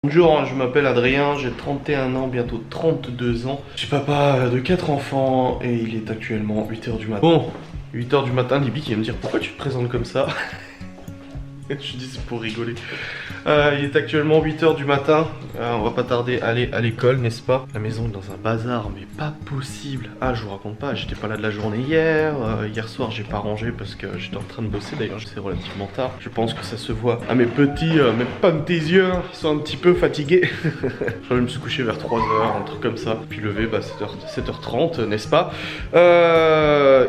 Bonjour, je m'appelle Adrien, j'ai 31 ans, bientôt 32 ans. Je suis papa de 4 enfants et il est actuellement 8h du matin. Bon, 8h du matin, Libby qui va me dire pourquoi tu te présentes comme ça. Je dis c'est pour rigoler. Il est actuellement 8h du matin, on va pas tarder à aller à l'école, n'est-ce pas? La maison est dans un bazar, mais pas possible. Ah, je vous raconte pas, j'étais pas là de la journée hier. Hier soir, j'ai pas rangé parce que j'étais en train de bosser. D'ailleurs, c'est relativement tard. Je pense que ça se voit à mes petits, mes pantésiens, qui sont un petit peu fatigués. Je me suis couché vers 3h, un truc comme ça. Puis levé, bah 7h30, n'est-ce pas?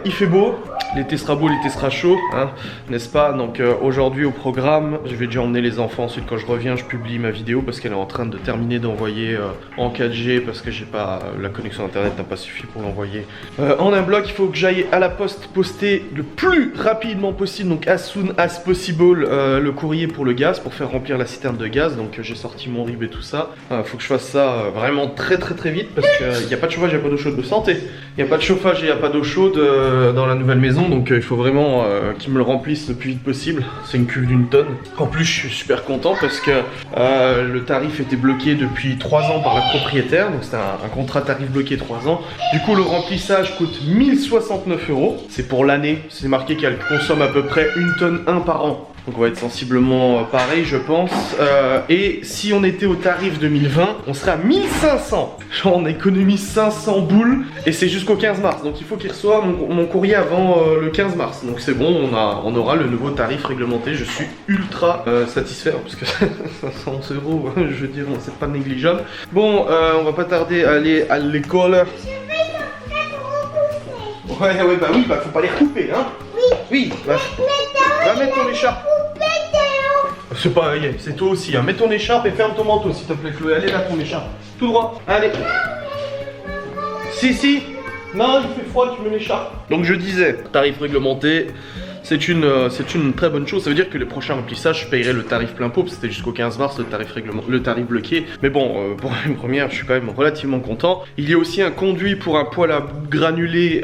Il fait beau, l'été sera beau, l'été sera chaud, hein, n'est-ce pas? Donc aujourd'hui au programme, je vais déjà emmener les enfants. Ensuite, quand je reviens, je publie ma vidéo parce qu'elle est en train de terminer d'envoyer en 4G parce que j'ai pas la connexion internet n'a pas suffi pour l'envoyer en un bloc. Il faut que j'aille à la poste poster le plus rapidement possible, donc as soon as possible, le courrier pour le gaz, pour faire remplir la citerne de gaz. Donc j'ai sorti mon RIB et tout ça. Faut que je fasse ça vraiment très vite parce qu'il n'y a pas de chauffage, il n'y a pas d'eau chaude de santé. Il n'y a pas de chauffage et il n'y a pas d'eau chaude dans la nouvelle maison, donc il faut vraiment qu'ils me le remplissent le plus vite possible. C'est une cuve d'1 tonne. En plus, je suis super content parce que le tarif était bloqué depuis 3 ans par la propriétaire, donc c'était un contrat tarif bloqué 3 ans. Du coup, le remplissage coûte 1069 €. C'est pour l'année, c'est marqué qu'elle consomme à peu près 1 tonne 1 par an. Donc on va être sensiblement pareil, je pense. Et si on était au tarif 2020, on serait à 1500. Genre on économise 500 boules et c'est jusqu'au 15 mars. Donc il faut qu'il reçoive mon courrier avant le 15 mars. Donc c'est bon, on aura le nouveau tarif réglementé. Je suis ultra satisfait parce que 500 €, je veux dire, c'est pas négligeable. Bon, on va pas tarder à aller à l'école. Ouais, bah oui, bah faut pas les couper, hein. Oui, bah, va mettre ton écharpe. C'est pas, c'est toi aussi, hein. Mets ton écharpe et ferme ton manteau, s'il te plaît, Chloé. Allez là, ton écharpe. Tout droit, allez. Si. Non, il fait froid, tu mets l'écharpe. Donc je disais, tarif réglementé. C'est une très bonne chose. Ça veut dire que les prochains remplissages, je payerai le tarif plein pot. C'était jusqu'au 15 mars le tarif bloqué. Mais bon, pour une première, je suis quand même relativement content. Il y a aussi un conduit pour un poêle à granulés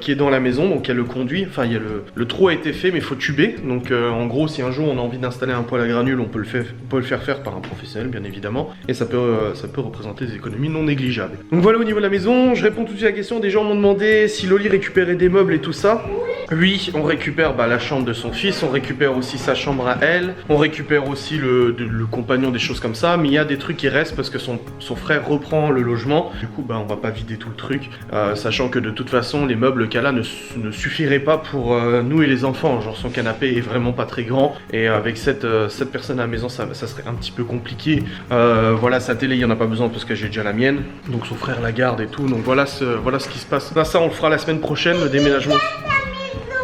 qui est dans la maison. Donc il y a le conduit. Enfin, il y a le trou a été fait, mais il faut tuber. Donc en gros, si un jour on a envie d'installer un poêle à granules, on peut le faire faire par un professionnel, bien évidemment. Et ça peut représenter des économies non négligeables. Donc voilà au niveau de la maison. Je réponds tout de suite à la question. Des gens m'ont demandé si Loli récupérait des meubles et tout ça. Oui, on récupère la chambre de son fils, on récupère aussi sa chambre à elle, on récupère aussi le compagnon, des choses comme ça, mais il y a des trucs qui restent parce que son frère reprend le logement. Du coup, on va pas vider tout le truc, sachant que de toute façon, les meubles qu'elle a ne suffiraient pas pour nous et les enfants. Genre son canapé est vraiment pas très grand et avec cette personne à la maison, ça serait un petit peu compliqué. Voilà, sa télé, il y en a pas besoin parce que j'ai déjà la mienne, donc son frère la garde et tout. Donc voilà ce qui se passe. Là, ça, on le fera la semaine prochaine, le déménagement.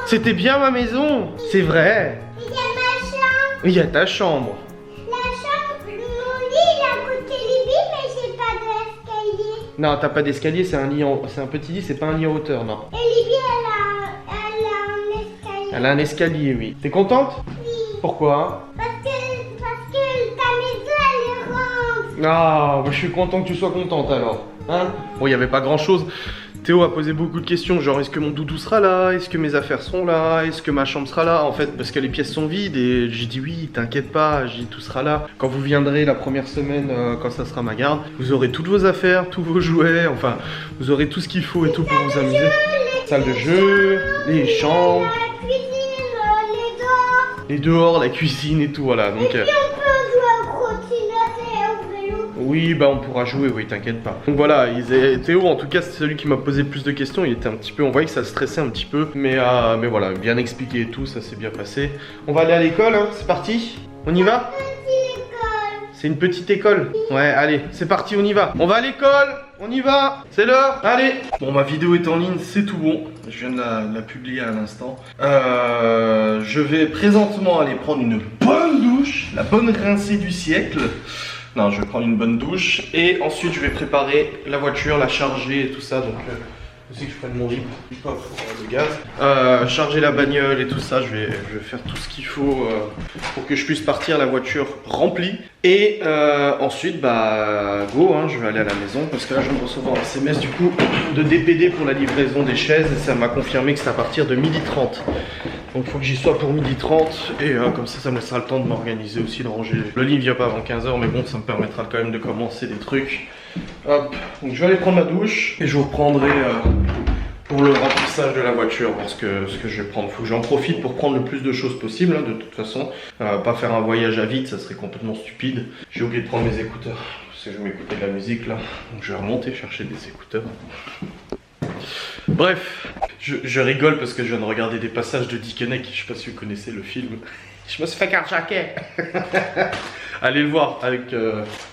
C'était bien ma maison, c'est vrai. Il y a ma chambre. Il y a ta chambre. La chambre, mon lit, il est à côté du lit, mais j'ai pas d'escalier. Non, t'as pas d'escalier, c'est un petit lit, c'est pas un lit en hauteur, non. Et Libby, elle a un escalier. Elle a un escalier, oui. T'es contente? Oui. Pourquoi? Parce que ta maison, elle est ronde. Ah, je suis content que tu sois contente alors. Hein? Bon, il y avait pas grand chose. Théo a posé beaucoup de questions, genre est-ce que mon doudou sera là, est-ce que mes affaires seront là, est-ce que ma chambre sera là, en fait parce que les pièces sont vides et j'ai dit oui, t'inquiète pas, j'ai dit tout sera là. Quand vous viendrez la première semaine, quand ça sera ma garde, vous aurez toutes vos affaires, tous vos jouets, enfin vous aurez tout ce qu'il faut et tout pour vous amuser. Salle de jeu, les chambres, La cuisine, les dehors. les dehors, la cuisine et tout, voilà. Donc, Et puis on peut jouer au trottinette et au vélo. oui, on pourra jouer, oui, t'inquiète pas. Donc voilà, Théo, en tout cas, c'est celui qui m'a posé le plus de questions. Il était un petit peu, on voyait que ça stressait un petit peu. Mais voilà, bien expliqué et tout, ça s'est bien passé. On va aller à l'école, hein, c'est parti? On y va? C'est une petite école? Ouais, allez, c'est parti, on y va. On va à l'école, on y va, c'est l'heure, allez. Bon, ma vidéo est en ligne, c'est tout bon. Je viens de la publier à l'instant. Je vais présentement aller prendre une bonne douche, la bonne rincée du siècle. Non, je vais prendre une bonne douche et ensuite je vais préparer la voiture, la charger et tout ça. Donc aussi que je prenne mon hip hop de gaz. Charger la bagnole et tout ça, je vais faire tout ce qu'il faut pour que je puisse partir, la voiture remplie. Et ensuite, bah go, hein, je vais aller à la maison parce que là je viens de recevoir un SMS du coup de DPD pour la livraison des chaises et ça m'a confirmé que c'est à partir de 12h30. Donc il faut que j'y sois pour 12h30 et comme ça me laissera le temps de m'organiser aussi, de ranger. Le lit vient pas avant 15h mais bon, ça me permettra quand même de commencer des trucs. Hop, donc je vais aller prendre ma douche et je vous reprendrai pour le remplissage de la voiture, parce que ce que je vais prendre, faut que j'en profite pour prendre le plus de choses possible, hein, de toute façon. Pas faire un voyage à vide, ça serait complètement stupide. J'ai oublié de prendre mes écouteurs, parce que je vais m'écouter de la musique là. Donc je vais remonter chercher des écouteurs. Bref, je rigole parce que je viens de regarder des passages de Dickeneck, je sais pas si vous connaissez le film. Je me suis fait carjacker. Allez le voir avec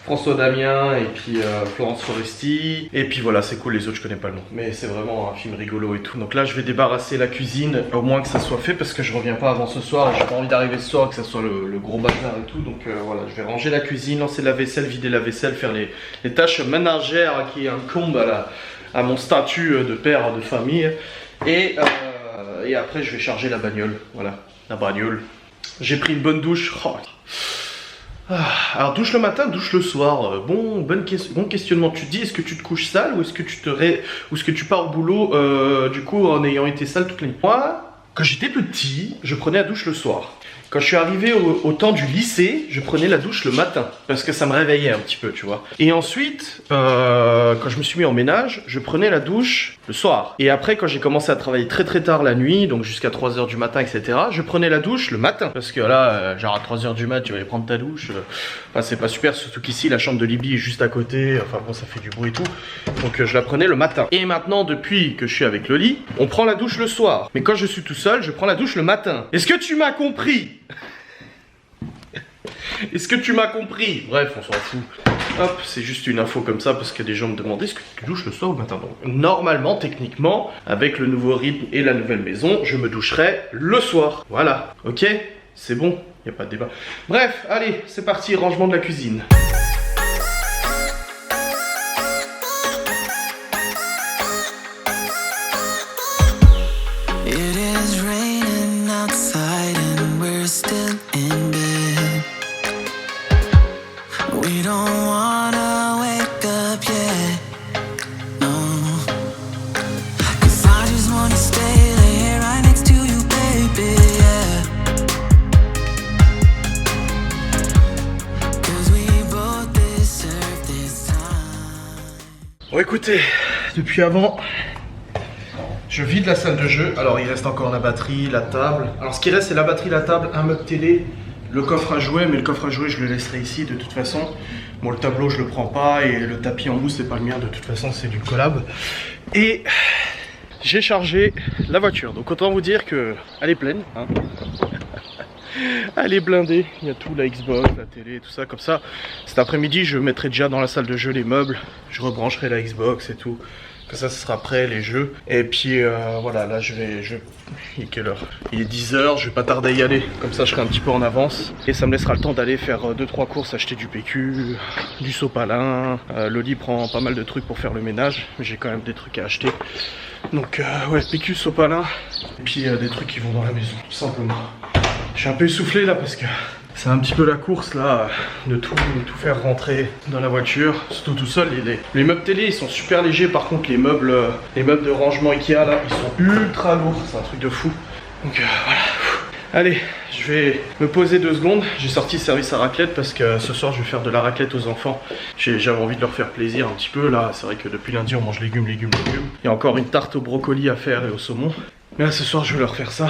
François Damien et puis Florence Foresti. Et puis voilà, c'est cool, les autres je connais pas le nom. Mais c'est vraiment un film rigolo et tout. Donc là je vais débarrasser la cuisine, au moins que ça soit fait parce que je reviens pas avant ce soir. J'ai pas envie d'arriver ce soir et que ça soit le gros bazar et tout. Donc voilà, je vais ranger la cuisine, lancer la vaisselle, vider la vaisselle, faire les tâches ménagères qui incombent à mon statut de père de famille. Et après je vais charger la bagnole. Voilà, la bagnole. J'ai pris une bonne douche. Oh. Alors douche le matin, douche le soir. Bon questionnement. Tu te dis, est-ce que tu te couches sale ou est-ce que tu pars au boulot du coup en ayant été sale toute la nuit? Moi, quand j'étais petit, je prenais la douche le soir. Quand je suis arrivé au temps du lycée, je prenais la douche le matin parce que ça me réveillait un petit peu, tu vois. Et ensuite, quand je me suis mis en ménage, je prenais la douche le soir. Et après, quand j'ai commencé à travailler très très tard la nuit, donc jusqu'à 3h du matin, etc., je prenais la douche le matin. Parce que là, genre à 3h du mat, tu vas aller prendre ta douche. Enfin, c'est pas super, surtout qu'ici, la chambre de Libye est juste à côté. Enfin bon, ça fait du bruit et tout. Donc je la prenais le matin. Et maintenant, depuis que je suis avec Loli, on prend la douche le soir. Mais quand je suis tout seul, je prends la douche le matin. Est-ce que tu m'as compris? Est-ce que tu m'as compris? Bref, on s'en fout. Hop, c'est juste une info comme ça parce que des gens me demandaient est-ce que tu douches le soir ou le matin. Donc, normalement, techniquement, avec le nouveau rythme et la nouvelle maison, je me doucherai le soir. Voilà, ok? C'est bon, il n'y a pas de débat. Bref, allez, c'est parti, rangement de la cuisine. Bon écoutez, depuis avant, je vide la salle de jeu. Alors il reste encore la batterie, la table. Alors ce qui reste c'est la batterie, la table, un meuble télé, le coffre à jouets. Mais le coffre à jouets je le laisserai ici de toute façon. Bon le tableau je le prends pas et le tapis en mousse c'est pas le mien de toute façon, c'est du collab. Et j'ai chargé la voiture. Donc autant vous dire que elle est pleine, hein. Elle est blindée, il y a tout, la Xbox, la télé, tout ça, comme ça. Cet après-midi, je mettrai déjà dans la salle de jeu les meubles, je rebrancherai la Xbox et tout. Comme ça, ce sera prêt, les jeux. Et puis, voilà, là, il est quelle heure? Il est 10h, je vais pas tarder à y aller. Comme ça, je serai un petit peu en avance. Et ça me laissera le temps d'aller faire 2-3 courses, acheter du PQ, du sopalin. Loli prend pas mal de trucs pour faire le ménage, mais j'ai quand même des trucs à acheter. Donc, ouais, PQ, sopalin, et puis des trucs qui vont dans la maison, tout simplement. Je suis un peu essoufflé là parce que c'est un petit peu la course là, de tout faire rentrer dans la voiture, surtout tout seul. Les meubles télé ils sont super légers, par contre les meubles de rangement Ikea là, ils sont ultra lourds, c'est un truc de fou. Donc voilà. Allez, je vais me poser 2 secondes. J'ai sorti service à raclette parce que ce soir je vais faire de la raclette aux enfants. J'avais envie de leur faire plaisir un petit peu là, c'est vrai que depuis lundi on mange légumes. Il y a encore une tarte au brocoli à faire et au saumon. Mais là ce soir je vais leur faire ça.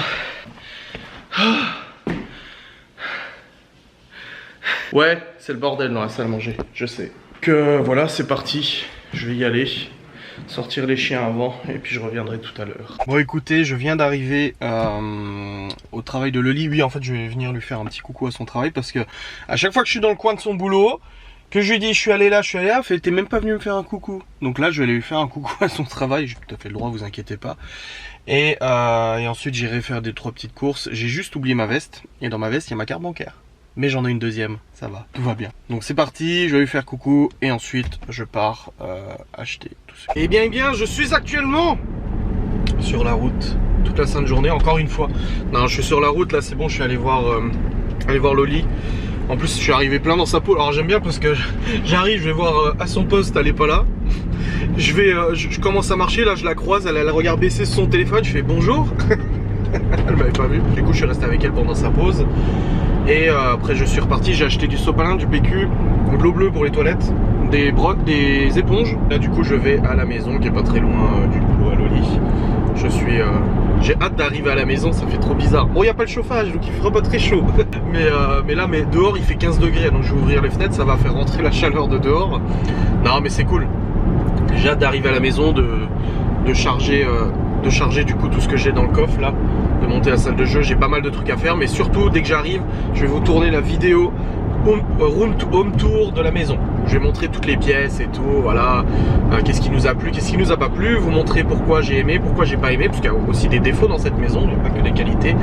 Ouais, c'est le bordel dans la salle à manger, je sais. Que voilà, c'est parti, je vais y aller, sortir les chiens avant et puis je reviendrai tout à l'heure. Bon écoutez, je viens d'arriver au travail de Loli. Oui, en fait, je vais venir lui faire un petit coucou à son travail parce que à chaque fois que je suis dans le coin de son boulot, que je lui dis je suis allé là, elle fait t'es même pas venu me faire un coucou. Donc là, je vais aller lui faire un coucou à son travail, j'ai tout à fait le droit, vous inquiétez pas. Et ensuite, j'irai faire 2-3 petites courses. J'ai juste oublié ma veste et dans ma veste, il y a ma carte bancaire. mais j'en ai une deuxième, ça va, tout va bien. Donc c'est parti, je vais lui faire coucou et ensuite je pars acheter tout ça. Eh bien, je suis actuellement sur la route toute la sainte journée, encore une fois. Non, je suis sur la route là, c'est bon, je suis allé voir Loli. En plus, je suis arrivé plein dans sa peau. Alors j'aime bien parce que j'arrive, je vais voir à son poste, elle est pas là. Je commence à marcher, là je la croise, elle a le regard baissé sur son téléphone, je fais bonjour. Elle m'avait pas vu. Du coup, je suis resté avec elle pendant sa pause. Et après, je suis reparti. J'ai acheté du sopalin, du PQ, de l'eau bleue pour les toilettes, des brocs, des éponges. Là, du coup, je vais à la maison qui est pas très loin du boulot à Loli. J'ai hâte d'arriver à la maison, ça fait trop bizarre. Bon, il n'y a pas le chauffage, donc il fera pas très chaud. mais là, dehors, il fait 15 degrés. Donc, je vais ouvrir les fenêtres, ça va faire rentrer la chaleur de dehors. Non, mais c'est cool. J'ai hâte d'arriver à la maison, de charger du coup tout ce que j'ai dans le coffre là, de monter la salle de jeu. J'ai pas mal de trucs à faire, mais surtout dès que j'arrive, je vais vous tourner la vidéo home tour de la maison. Je vais montrer toutes les pièces et tout, voilà, qu'est-ce qui nous a plu, qu'est-ce qui nous a pas plu, vous montrer pourquoi j'ai aimé, pourquoi j'ai pas aimé, parce qu'il y a aussi des défauts dans cette maison, il n'y a pas que des qualités.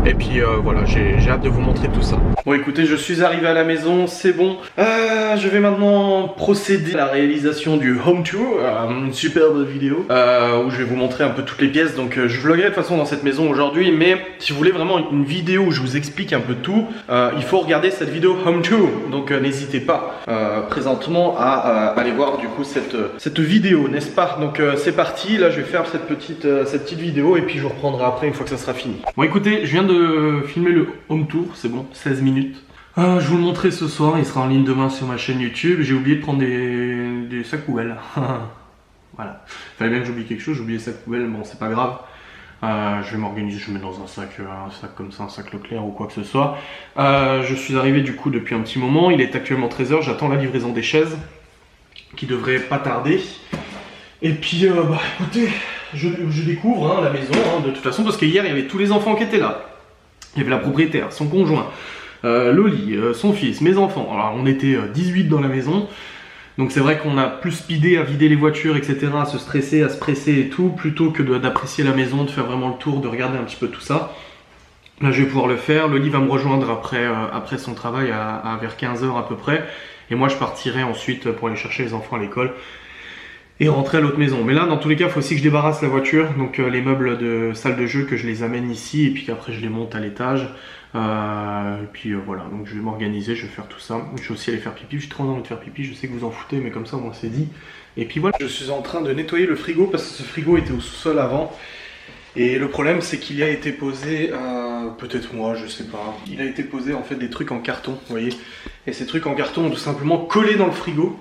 Et puis voilà, j'ai hâte de vous montrer tout ça. Bon écoutez, je suis arrivé à la maison, c'est bon. Je vais maintenant procéder à la réalisation du home tour, une superbe vidéo, où je vais vous montrer un peu toutes les pièces. Donc je vloguerai de toute façon dans cette maison aujourd'hui, mais si vous voulez vraiment une vidéo où je vous explique un peu tout, il faut regarder cette vidéo home tour. Donc n'hésitez pas présentement à aller voir du coup cette vidéo, n'est-ce pas? Donc c'est parti, là je vais faire cette petite vidéo et puis je vous reprendrai après une fois que ça sera fini. Bon écoutez, je viens de filmer le home tour, c'est bon, 16 minutes. Je vous le montrerai ce soir, il sera en ligne demain sur ma chaîne YouTube. J'ai oublié de prendre des sacs poubelles. Voilà, fallait bien que j'oublie quelque chose, j'ai oublié les sacs poubelles, bon c'est pas grave. Je vais m'organiser, je mets dans un sac comme ça, un sac Leclerc ou quoi que ce soit. Je suis arrivé du coup depuis un petit moment, il est actuellement 13 h, j'attends la livraison des chaises qui devrait pas tarder. Et puis écoutez, je découvre la maison de toute façon, parce qu'hier il y avait tous les enfants qui étaient là. Il y avait la propriétaire, son conjoint, Loli, son fils, mes enfants. Alors on était 18 dans la maison. Donc c'est vrai qu'on a plus speedé à vider les voitures, etc., à se stresser, à se presser et tout, plutôt que d'apprécier la maison, de faire vraiment le tour, de regarder un petit peu tout ça. Là je vais pouvoir le faire, Loli va me rejoindre après son travail vers 15 h à peu près. Et moi je partirai ensuite pour aller chercher les enfants à l'école et rentrer à l'autre maison. Mais là dans tous les cas il faut aussi que je débarrasse la voiture, donc les meubles de salle de jeu, que je les amène ici et puis qu'après je les monte à l'étage. Et puis voilà, donc je vais m'organiser, je vais faire tout ça. Je vais aussi aller faire pipi, j'ai trop envie de faire pipi, je sais que vous en foutez mais comme ça au moins c'est dit. Et puis voilà, je suis en train de nettoyer le frigo parce que ce frigo était au sous-sol avant. Et le problème c'est qu'il y a été posé, peut-être moi, je sais pas, il a été posé en fait des trucs en carton, vous voyez. Et ces trucs en carton ont tout simplement collé dans le frigo.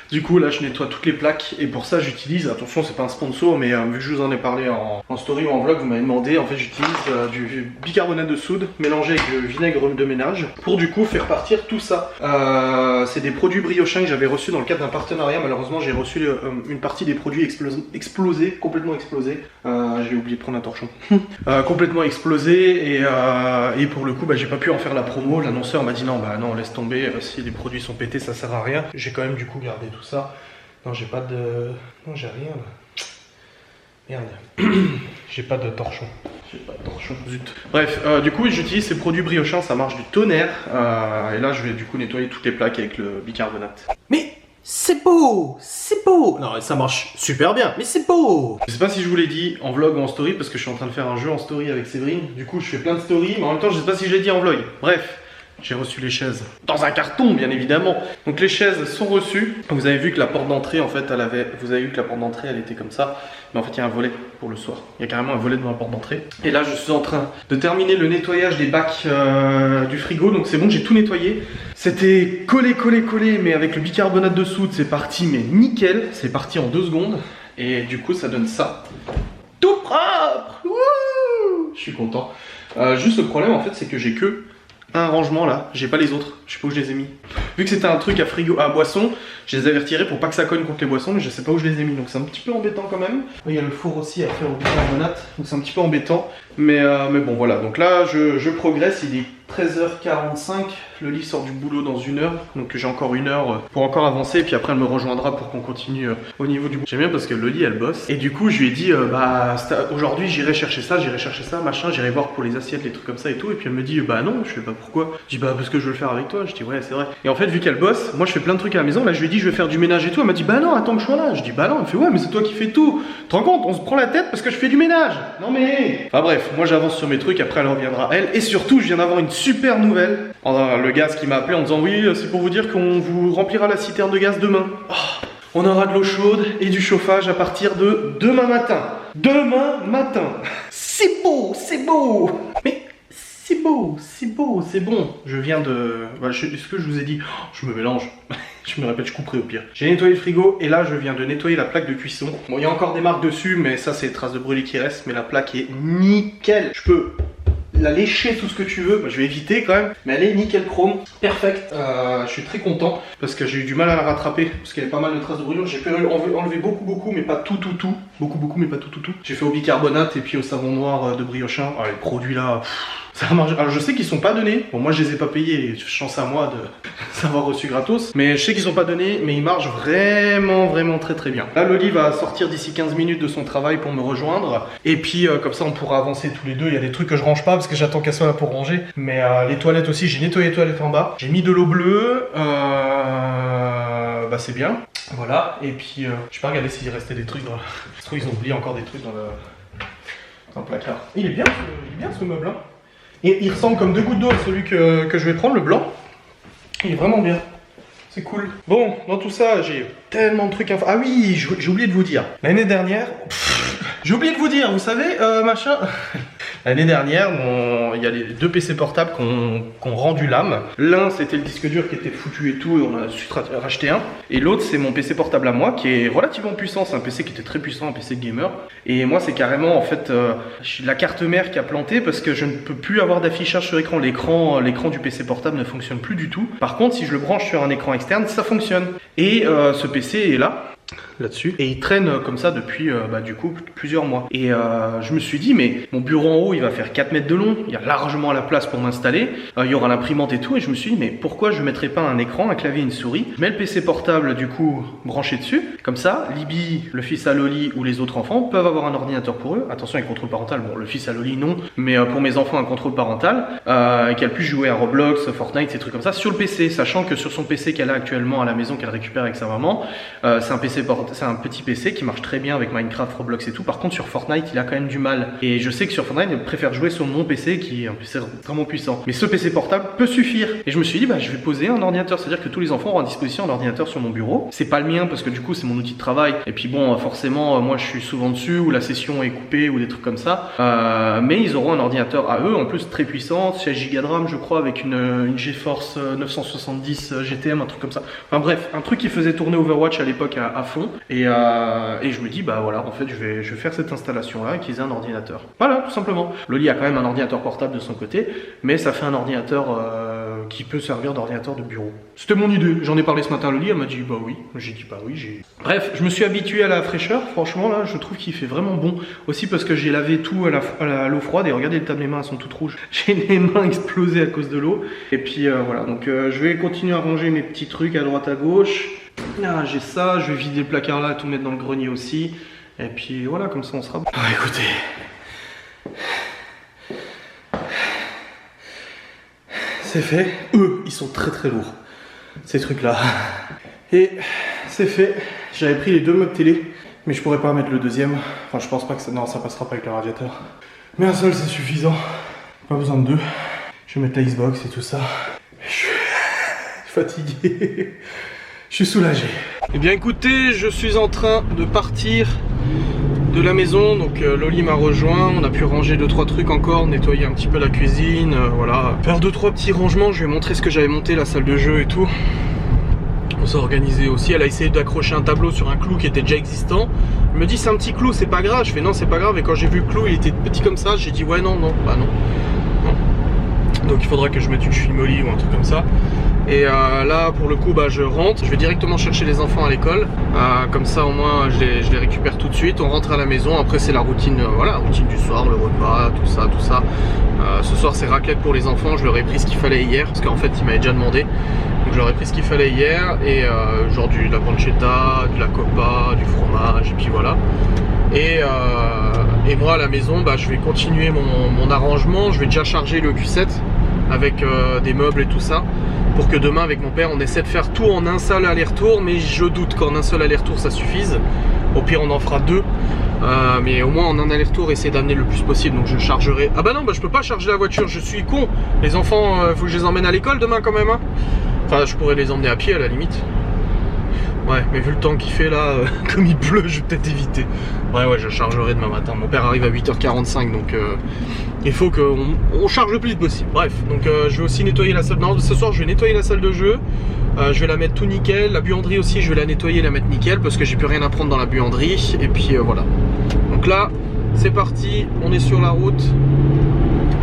Du coup là je nettoie toutes les plaques et pour ça j'utilise, attention c'est pas un sponsor mais vu que je vous en ai parlé en story ou en vlog, vous m'avez demandé, en fait j'utilise du bicarbonate de soude mélangé avec du vinaigre de ménage pour du coup faire partir tout ça. C'est des produits Briochin que j'avais reçus dans le cadre d'un partenariat. Malheureusement j'ai reçu une partie des produits explosés, complètement explosés. J'ai oublié de prendre un torchon. Complètement explosé et pour le coup j'ai pas pu en faire la promo. L'annonceur m'a dit non laisse tomber, si les produits sont pétés ça sert à rien. J'ai quand même du coup gardé tout ça. Non j'ai pas de... Non j'ai rien là. Merde. J'ai pas de torchon. Zut. Bref, du coup j'utilise ces produits Briochin, ça marche du tonnerre. Et là je vais du coup nettoyer toutes les plaques avec le bicarbonate. Mais c'est beau, c'est beau. Non ça marche super bien, mais c'est beau. Je sais pas si je vous l'ai dit en vlog ou en story parce que je suis en train de faire un jeu en story avec Séverine. Du coup je fais plein de stories, mais en même temps je sais pas si je l'ai dit en vlog. Bref. J'ai reçu les chaises dans un carton bien évidemment. Donc les chaises sont reçues. Vous avez vu que la porte d'entrée en fait elle était comme ça. Mais en fait il y a un volet pour le soir. Il y a carrément un volet devant la porte d'entrée. Et là je suis en train de terminer le nettoyage des bacs du frigo. Donc c'est bon, j'ai tout nettoyé. C'était collé mais avec le bicarbonate de soude c'est parti mais nickel. C'est parti en 2 secondes. Et du coup ça donne ça. Tout propre. Wouh, je suis content. Juste le problème en fait c'est que j'ai que un rangement là, j'ai pas les autres, je sais pas où je les ai mis. Vu que c'était un truc à boisson, je les avais retirés pour pas que ça cogne contre les boissons, mais je sais pas où je les ai mis, donc c'est un petit peu embêtant quand même. Il y a le four aussi à faire au bicarbonate, donc c'est un petit peu embêtant, mais bon voilà, donc là je progresse, il est 13h45, le lit sort du boulot dans 1 heure, donc j'ai encore 1 heure pour encore avancer, et puis après elle me rejoindra pour qu'on continue au niveau du boulot. J'aime bien parce que Loli elle bosse, et du coup je lui ai dit bah aujourd'hui j'irai chercher ça, machin, j'irai voir pour les assiettes, les trucs comme ça et tout, et puis elle me dit bah non, je fais pas pourquoi. Je dis bah parce que je veux le faire avec toi, je dis ouais c'est vrai. Et en fait vu qu'elle bosse, moi je fais plein de trucs à la maison, là je lui ai dit je vais faire du ménage et tout, elle m'a dit bah non attends que je sois là, je dis bah non, elle me fait ouais mais c'est toi qui fais tout, tu te rends compte, on se prend la tête parce que je fais du ménage, non mais... Enfin bref, moi j'avance sur mes trucs, après elle reviendra elle, et surtout je viens d'avoir une super nouvelle. Le gaz qui m'a appelé en disant oui c'est pour vous dire qu'on vous remplira la citerne de gaz demain. Oh, on aura de l'eau chaude et du chauffage à partir de demain matin. Demain matin. C'est beau, c'est beau. Mais c'est beau, c'est beau, c'est bon. Je viens de... Voilà, est-ce que je vous ai dit? Oh, je me mélange. Je me répète, je couperai au pire. J'ai nettoyé le frigo et là je viens de nettoyer la plaque de cuisson. Bon, il y a encore des marques dessus, mais ça c'est les traces de brûlé qui restent. Mais la plaque est nickel. Je peux la lécher tout ce que tu veux. Bah, je vais éviter quand même, mais elle est nickel chrome. Perfect. Je suis très content parce que j'ai eu du mal à la rattraper parce qu'il y avait pas mal de traces de brûlure. J'ai pu enlever beaucoup, mais pas tout. Beaucoup, mais pas tout. J'ai fait au bicarbonate et puis au savon noir de Briochin. Ah, les produits là... Ça marche. Alors je sais qu'ils sont pas donnés. Bon moi je les ai pas payés. Chance à moi de savoir reçu gratos. Mais je sais qu'ils sont pas donnés. Mais ils marchent vraiment très bien. Là Loli va sortir d'ici 15 minutes de son travail pour me rejoindre. Et puis comme ça on pourra avancer tous les deux. Il y a des trucs que je range pas parce que j'attends qu'elle soit là pour ranger. Mais les toilettes aussi. J'ai nettoyé les toilettes en bas. J'ai mis de l'eau bleue. Bah c'est bien. Voilà. Et puis je vais pas regarder s'il restait des trucs dans. Je trouve qu'ils ont oublié encore des trucs dans le placard. Il est bien ce meuble hein. Et il ressemble comme 2 gouttes d'eau à celui que je vais prendre, le blanc. Il est vraiment bien. C'est cool. Bon, dans tout ça, j'ai tellement de trucs à faire. Ah oui, j'ai oublié de vous dire. L'année dernière... J'ai oublié de vous dire, vous savez, machin... L'année dernière, il y a les 2 PC portables qui ont rendu l'âme. L'un, c'était le disque dur qui était foutu et tout, et on a su racheter un. Et l'autre, c'est mon PC portable à moi, qui est relativement puissant. C'est un PC qui était très puissant, un PC de gamer. Et moi, c'est carrément, en fait, la carte mère qui a planté parce que je ne peux plus avoir d'affichage sur écran. L'écran du PC portable ne fonctionne plus du tout. Par contre, si je le branche sur un écran externe, ça fonctionne. Et ce PC est là-dessus, et il traîne comme ça depuis du coup plusieurs mois. Et je me suis dit mais mon bureau en haut il va faire 4 mètres de long, il y a largement la place pour m'installer, il y aura l'imprimante et tout, et je me suis dit mais pourquoi je mettrais pas un écran, un clavier, une souris, je mets le PC portable du coup branché dessus, comme ça Libby, le fils à Loli ou les autres enfants peuvent avoir un ordinateur pour eux, attention avec contrôle parental, bon le fils à Loli non, mais pour mes enfants un contrôle parental, et qu'elle puisse jouer à Roblox, Fortnite, ces trucs comme ça sur le PC, sachant que sur son PC qu'elle a actuellement à la maison, qu'elle récupère avec sa maman, c'est un petit PC qui marche très bien avec Minecraft, Roblox et tout. Par contre sur Fortnite il a quand même du mal. Et je sais que sur Fortnite elle préfère jouer sur mon PC qui est un PC vraiment puissant. Mais ce PC portable peut suffire. Et je me suis dit bah je vais poser un ordinateur. C'est-à-dire que tous les enfants auront à disposition un ordinateur sur mon bureau. C'est pas le mien parce que du coup c'est mon outil de travail. Et puis bon forcément moi je suis souvent dessus ou la session est coupée ou des trucs comme ça. Mais ils auront un ordinateur à eux en plus très puissant. 16 Go de RAM je crois avec une GeForce 970 GTM, un truc comme ça. Enfin bref, un truc qui faisait tourner Overwatch à l'époque à fond. Et je me dis bah voilà en fait je vais faire cette installation là et qu'ils aient un ordinateur. Voilà tout simplement. Loli a quand même un ordinateur portable de son côté, mais ça fait un ordinateur qui peut servir d'ordinateur de bureau. C'était mon idée, j'en ai parlé ce matin à Loli, elle m'a dit bah oui, j'ai dit bah oui, Bref, je me suis habitué à la fraîcheur, franchement là je trouve qu'il fait vraiment bon. Aussi parce que j'ai lavé tout à l'eau froide et regardez le tas de mes mains, elles sont toutes rouges. J'ai les mains explosées à cause de l'eau. Et puis voilà, donc je vais continuer à ranger mes petits trucs à droite à gauche. Ah, j'ai ça, je vais vider le placard là, tout mettre dans le grenier aussi. Et puis voilà, comme ça on sera bon. Ah, écoutez. C'est fait. Eux, ils sont très lourds. Ces trucs là. Et c'est fait. J'avais pris les 2 meubles télé. Mais je pourrais pas mettre le deuxième. Enfin, je pense pas que ça... Non, ça passera pas avec le radiateur. Mais un seul, c'est suffisant. Pas besoin de 2. Je vais mettre la Xbox et tout ça. Je suis fatigué. Je suis soulagé. Eh bien écoutez, je suis en train de partir de la maison. Donc Loli m'a rejoint, on a pu ranger 2-3 trucs encore, nettoyer un petit peu la cuisine, voilà. Faire 2-3 petits rangements, je vais montrer ce que j'avais monté, la salle de jeu et tout. On s'est organisé aussi, elle a essayé d'accrocher un tableau sur un clou qui était déjà existant. Elle me dit c'est un petit clou, c'est pas grave. Je fais non c'est pas grave, et quand j'ai vu le clou il était petit comme ça, j'ai dit ouais non, bah non. Donc il faudra que je mette une cheville molly ou un truc comme ça. Et là pour le coup bah, je rentre, je vais directement chercher les enfants à l'école, comme ça au moins je les récupère tout de suite, on rentre à la maison, après c'est la routine, voilà, la routine du soir, le repas, tout ça, tout ça. Ce soir c'est raclette pour les enfants, je leur ai pris ce qu'il fallait hier, parce qu'en fait ils m'avaient déjà demandé, donc je leur ai pris ce qu'il fallait hier, et genre de la pancetta, de la copa, du fromage, et puis voilà. Et moi à la maison, bah, je vais continuer mon arrangement, je vais déjà charger le Q7 avec des meubles et tout ça, pour que demain avec mon père on essaie de faire tout en un seul aller-retour, mais je doute qu'en un seul aller-retour ça suffise. Au pire on en fera deux, mais au moins en un aller-retour essayer d'amener le plus possible. Donc je chargerai. Ah bah non, bah je peux pas charger la voiture, je suis con. Les enfants, faut que je les emmène à l'école demain quand même hein. Enfin je pourrais les emmener à pied à la limite. Ouais, mais vu le temps qu'il fait là, comme il pleut, je vais peut-être éviter. Ouais, je chargerai demain matin. Mon père arrive à 8h45, donc il faut qu'on charge le plus possible. Bref, donc je vais aussi nettoyer la salle. Non, ce soir, je vais nettoyer la salle de jeu. Je vais la mettre tout nickel. La buanderie aussi, je vais la nettoyer et la mettre nickel parce que j'ai plus rien à prendre dans la buanderie. Et puis voilà. Donc là, c'est parti. On est sur la route.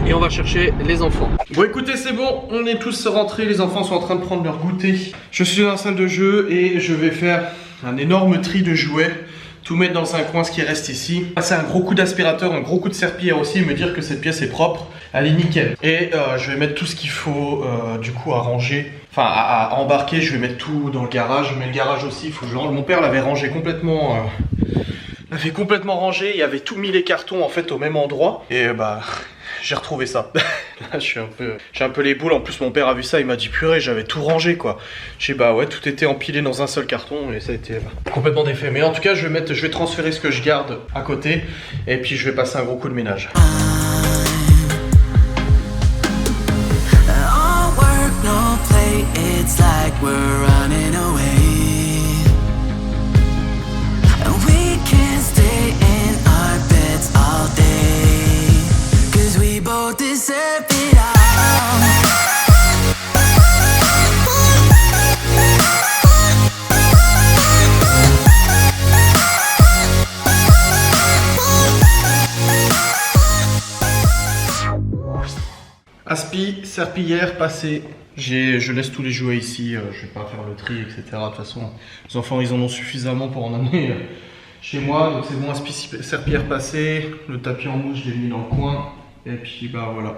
Et on va chercher les enfants. Bon écoutez c'est bon, on est tous rentrés, les enfants sont en train de prendre leur goûter. Je suis dans la salle de jeu et je vais faire un énorme tri de jouets. Tout mettre dans un coin ce qui reste ici. Passer un gros coup d'aspirateur, un gros coup de serpillière aussi, me dire que cette pièce est propre. Elle est nickel. Et je vais mettre tout ce qu'il faut du coup à ranger. Enfin à embarquer, je vais mettre tout dans le garage. Mais le garage aussi, il faut que je range. Mon père l'avait rangé complètement... l'avait complètement rangé, il avait tout mis les cartons en fait au même endroit. Et bah... j'ai retrouvé ça. Là, j'ai un peu les boules. En plus, mon père a vu ça, il m'a dit purée, j'avais tout rangé quoi. J'ai dit bah ouais, tout était empilé dans un seul carton et ça a été complètement défait. Mais en tout cas, je vais transférer ce que je garde à côté et puis je vais passer un gros coup de ménage. Aspi, serpillière, passé. Je laisse tous les jouets ici, je vais pas faire le tri, etc. De toute façon, les enfants ils en ont suffisamment pour en amener chez moi. Donc c'est bon, aspi, serpillière passée. Le tapis en mousse, je l'ai mis dans le coin. Et puis bah voilà.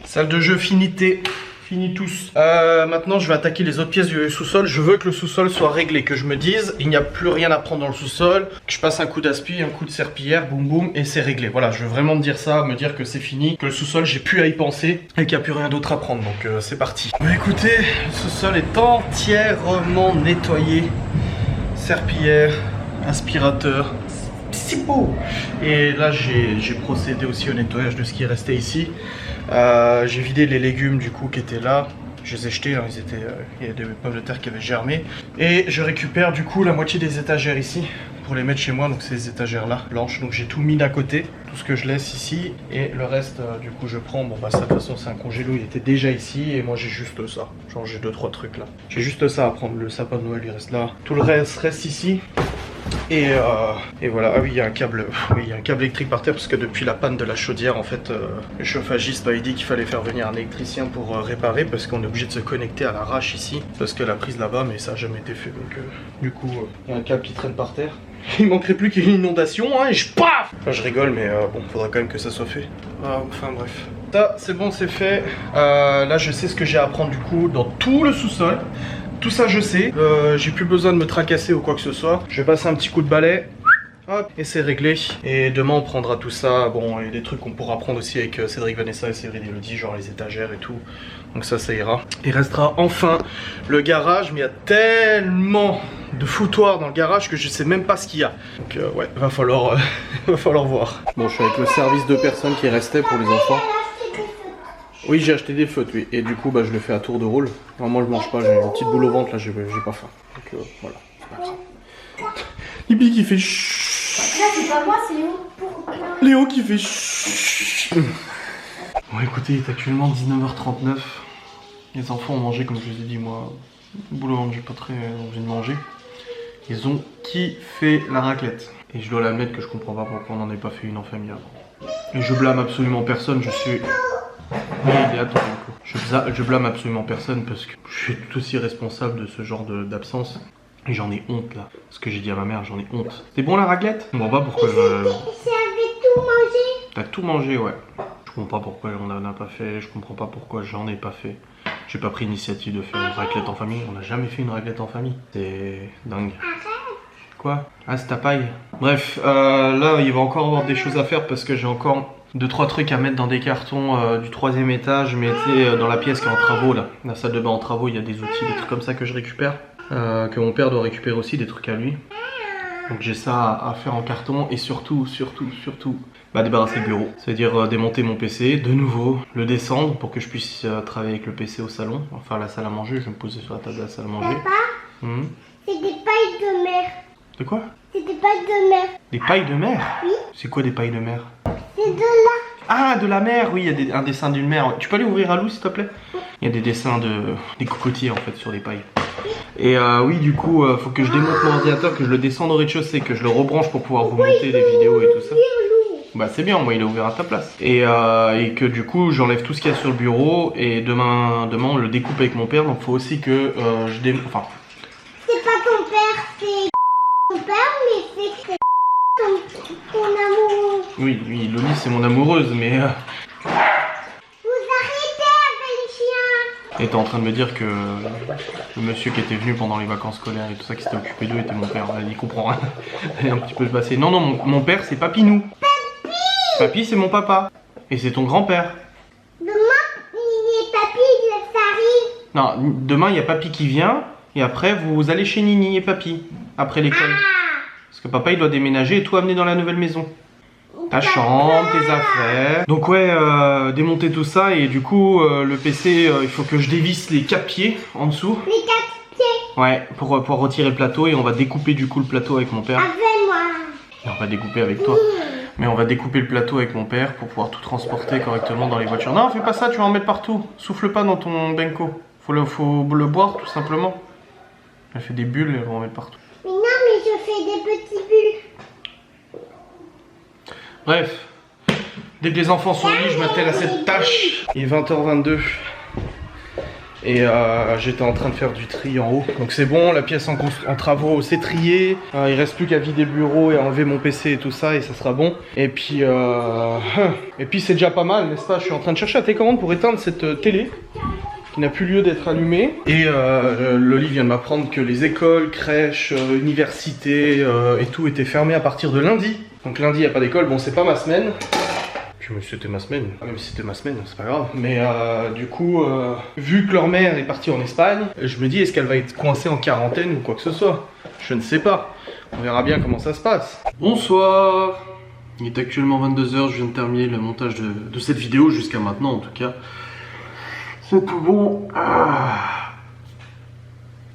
Salle de jeu finité. Fini tous. Maintenant je vais attaquer les autres pièces du sous-sol. Je veux que le sous-sol soit réglé, que je me dise il n'y a plus rien à prendre dans le sous-sol, que je passe un coup d'aspi, un coup de serpillière, boum boum, et c'est réglé. Voilà, je veux vraiment me dire ça, me dire que c'est fini, que le sous-sol j'ai plus à y penser et qu'il n'y a plus rien d'autre à prendre. Donc c'est parti. Bah, écoutez, le sous-sol est entièrement nettoyé. Serpillière, aspirateur. C'est beau. Et là j'ai procédé aussi au nettoyage de ce qui est resté ici. J'ai vidé les légumes du coup qui étaient là. Je les ai jetés, hein, il y a des pommes de terre qui avaient germé. Et je récupère du coup la moitié des étagères ici pour les mettre chez moi. Donc ces étagères là blanches. Donc j'ai tout mis d'un côté, tout ce que je laisse ici. Et le reste du coup je prends. Bon bah ça de toute façon c'est un congélo, il était déjà ici. Et moi j'ai juste ça. Genre j'ai 2-3 trucs là. J'ai juste ça à prendre. Le sapin de Noël il reste là. Tout le reste reste ici. Et voilà, ah oui il y a un câble, électrique par terre parce que depuis la panne de la chaudière en fait le chauffagiste il dit qu'il fallait faire venir un électricien pour réparer parce qu'on est obligé de se connecter à l'arrache ici parce que la prise là-bas mais ça n'a jamais été fait donc du coup il y a un câble qui traîne par terre. Il manquerait plus qu'une inondation hein, et je paf. Enfin, je rigole mais bon faudra quand même que ça soit fait. Enfin bref. Ça c'est bon c'est fait. Là je sais ce que j'ai à prendre du coup dans tout le sous-sol. Tout ça je sais, j'ai plus besoin de me tracasser ou quoi que ce soit. Je vais passer un petit coup de balai, hop, et c'est réglé. Et demain on prendra tout ça, bon, et des trucs qu'on pourra prendre aussi avec Cédric, Vanessa et Cédric Elodie, genre les étagères et tout. Donc ça ira. Il restera enfin le garage, mais il y a tellement de foutoirs dans le garage que je sais même pas ce qu'il y a. Donc ouais, va falloir voir. Bon, je suis avec le service de personnes qui restait pour les enfants. Oui, j'ai acheté des feutres, oui. Et du coup, bah, je le fais à tour de rôle. Moi, je mange pas, j'ai une petite boule au ventre, là, j'ai pas faim. Donc voilà, c'est pas grave. Libby qui fait chut. Là, c'est pas moi, c'est Léo. Pourquoi Léo qui fait chut. Bon, écoutez, il est actuellement 19h39. Les enfants ont mangé, comme je vous ai dit, moi, boule au ventre, j'ai pas très envie de manger. Ils ont kiffé la raclette. Et je dois l'admettre que je comprends pas pourquoi on n'en ait pas fait une en famille avant. Et je blâme absolument personne, je suis... Oui, il est attendu du coup. Je blâme absolument personne parce que je suis tout aussi responsable de ce genre d'absence. Et j'en ai honte là. Ce que j'ai dit à ma mère, j'en ai honte. C'est bon la raclette? Je comprends pas pourquoi J'avais tout mangé. T'as tout mangé, ouais. Je comprends pas pourquoi on en a pas fait. Je comprends pas pourquoi j'en ai pas fait. J'ai pas pris l'initiative de faire une raclette en famille. On n'a jamais fait une raclette en famille. C'est dingue. Quoi? Ah, c'est ta paille. Bref, là, il va encore avoir des choses à faire parce que j'ai encore 2-3 trucs à mettre dans des cartons du 3e étage. Mais tu sais, dans la pièce qui est en travaux, là, la salle de bain en travaux, il y a des outils, des trucs comme ça que je récupère. Que mon père doit récupérer aussi, des trucs à lui. Donc j'ai ça à faire en carton et surtout, bah, débarrasser le bureau. C'est-à-dire démonter mon PC, de nouveau, le descendre pour que je puisse travailler avec le PC au salon. Enfin, la salle à manger, je vais me poser sur la table de la salle à manger. Papa, c'est des pailles de mer. De quoi? C'est des pailles de mer. Des pailles de mer? Oui. C'est quoi des pailles de mer? C'est de là. Ah, de la mer, oui, il y a un dessin d'une mer. Tu peux aller ouvrir à Lou, s'il te plaît? Il y a des dessins des cocotiers, en fait, sur les pailles. Et oui, du coup, faut que je démonte mon ordinateur, que je le descende au rez-de-chaussée, que je le rebranche pour pouvoir vous monter les vidéos et tout ça. Bah c'est bien, moi il est ouvert à ta place. Et que du coup, j'enlève tout ce qu'il y a sur le bureau et demain on le découpe avec mon père, donc faut aussi que je démonte... Enfin... C'est pas ton père, c'est ton père, mais c'est ton amoureux. Oui, Loni c'est mon amoureuse, mais... Vous arrêtez avec les chiens. Et t'es en train de me dire que le monsieur qui était venu pendant les vacances scolaires et tout ça, qui s'était occupé d'eux, était mon père. Il comprend rien. Elle est un petit peu passée. Non, mon père c'est Papinou. Papy! Papy c'est mon papa. Et c'est ton grand-père. Demain, Nini et Papy, ça arrive. Non, demain il y a Papy qui vient. Et après vous allez chez Nini et Papy. Après l'école. Parce que papa il doit déménager et tout amener dans la nouvelle maison. Ta chambre, tes affaires. Donc ouais, démonter tout ça et du coup le PC, il faut que je dévisse les 4 pieds en dessous. Les 4 pieds. Ouais, pour retirer le plateau et on va découper du coup le plateau avec mon père. Avec moi. Et on va découper avec toi. Mais on va découper le plateau avec mon père pour pouvoir tout transporter correctement dans les voitures. Non, fais pas ça, tu vas en mettre partout. Souffle pas dans ton benko. Faut le boire tout simplement. Elle fait des bulles et elle va en mettre partout. Mais non, mais je fais des petits bulles. Bref, dès que les enfants sont au lit, je m'attelle à cette tâche. Il est 20h22 et j'étais en train de faire du tri en haut. Donc c'est bon, la pièce en travaux c'est trié. Il reste plus qu'à vider le bureau et à enlever mon PC et tout ça et ça sera bon. Et puis c'est déjà pas mal, n'est-ce pas? Je suis en train de chercher la télécommande pour éteindre cette télé qui n'a plus lieu d'être allumée. Et Loli vient de m'apprendre que les écoles, crèches, universités et tout étaient fermés à partir de lundi. Donc lundi, il n'y a pas d'école. Bon, c'est pas ma semaine. Puis c'était ma semaine. Même si c'était ma semaine, c'est pas grave. Mais du coup, vu que leur mère est partie en Espagne, je me dis, est-ce qu'elle va être coincée en quarantaine ou quoi que ce soit? Je ne sais pas. On verra bien comment ça se passe. Bonsoir. Il est actuellement 22h. Je viens de terminer le montage de cette vidéo jusqu'à maintenant, en tout cas. C'est tout bon.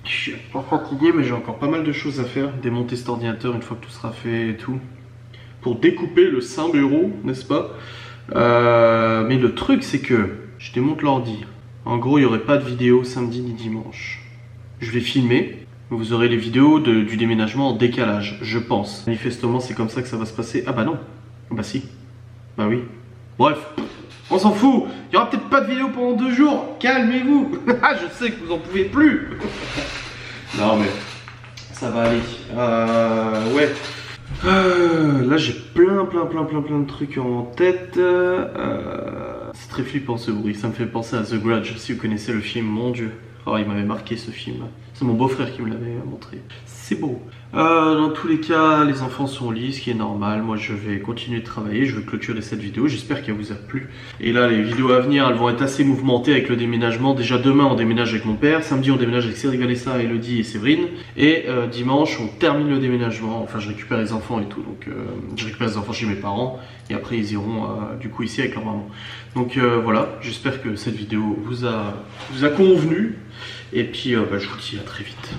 Je suis pas fatigué, mais j'ai encore pas mal de choses à faire. Démonter cet ordinateur une fois que tout sera fait et tout. Pour découper le Saint Bureau, n'est-ce pas? Mais le truc, c'est que je démonte l'ordi. En gros, il n'y aurait pas de vidéo samedi ni dimanche. Je vais filmer. Vous aurez les vidéos du déménagement en décalage, je pense. Manifestement, c'est comme ça que ça va se passer. Ah bah non. Bah si. Bah oui. Bref. On s'en fout. Il n'y aura peut-être pas de vidéo pendant 2 jours. Calmez-vous. Je sais que vous en pouvez plus. Non mais ça va aller. Ouais. Là j'ai plein de trucs en tête. C'est très flippant ce bruit. Ça me fait penser à The Grudge. Si vous connaissez le film, mon dieu. Oh, il m'avait marqué ce film. C'est mon beau-frère qui me l'avait montré. C'est beau. Dans tous les cas, les enfants sont au lit, ce qui est normal. Moi, je vais continuer de travailler. Je vais clôturer cette vidéo. J'espère qu'elle vous a plu. Et là, les vidéos à venir, elles vont être assez mouvementées avec le déménagement. Déjà, demain, on déménage avec mon père. Samedi, on déménage avec Cédric Valessa, Elodie et Séverine. Et dimanche, on termine le déménagement. Enfin, je récupère les enfants et tout. Donc, je récupère les enfants chez mes parents. Et après, ils iront du coup ici avec leur maman. Donc, voilà. J'espère que cette vidéo vous a convenu. Et puis, je vous dis à très vite.